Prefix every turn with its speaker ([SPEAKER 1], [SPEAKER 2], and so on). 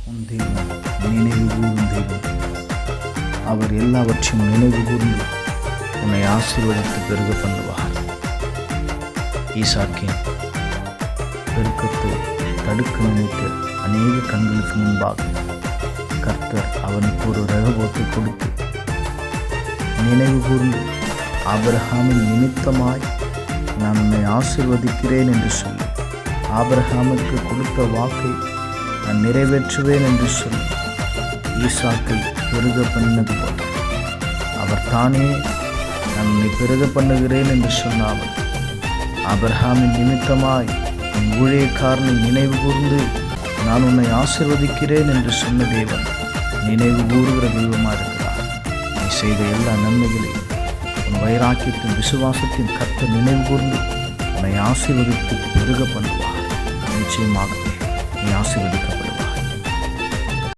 [SPEAKER 1] உன் தெய்வம் நினைவு கூறும் தெய்வம். அவர் எல்லாவற்றையும் நினைவு கூர்ந்து உன்னை ஆசீர்வதித்து பெருக பண்ணுவார். ஈசாக்கின் பெருக்கத்தை தடுக்க நினைத்த அநேக கண்களுக்கு முன்பாக கர்த்தர் அவனுக்கு ஒரு ரகபோத்தை கொடுத்து நினைவு கூர்ந்து ஆபிரகாமின் நிமித்தமாய் நான் உன்னை ஆசீர்வதிக்கிறேன் என்று சொல்லி ஆபிரகாமுக்கு கொடுத்த வாக்கை நான் நிறைவேற்றுவேன் என்று சொல்லி ஈசாக்கை பெருக பண்ணினது போல அவர் தானே நான் உன்னை பெருக பண்ணுகிறேன் என்று சொன்னாமல் ஆபிரகாமின் நிமித்தமாய் உன் ஊழியக்காரனை நினைவு கூர்ந்து நான் உன்னை ஆசீர்வதிக்கிறேன் என்று சொன்ன தேவன் நினைவு கூறுகிற தெய்வமாக இருக்கிறார். நீ செய்த எல்லா நன்மைகளையும் உன் வைராக்கியத்தின் விசுவாசத்தின் கர்த்தர் நினைவு கூர்ந்து உன்னை ஆசீர்வதித்து பெருக பண்ணுவார். நிச்சயமாகவே நீ ஆசீர்வதிக்க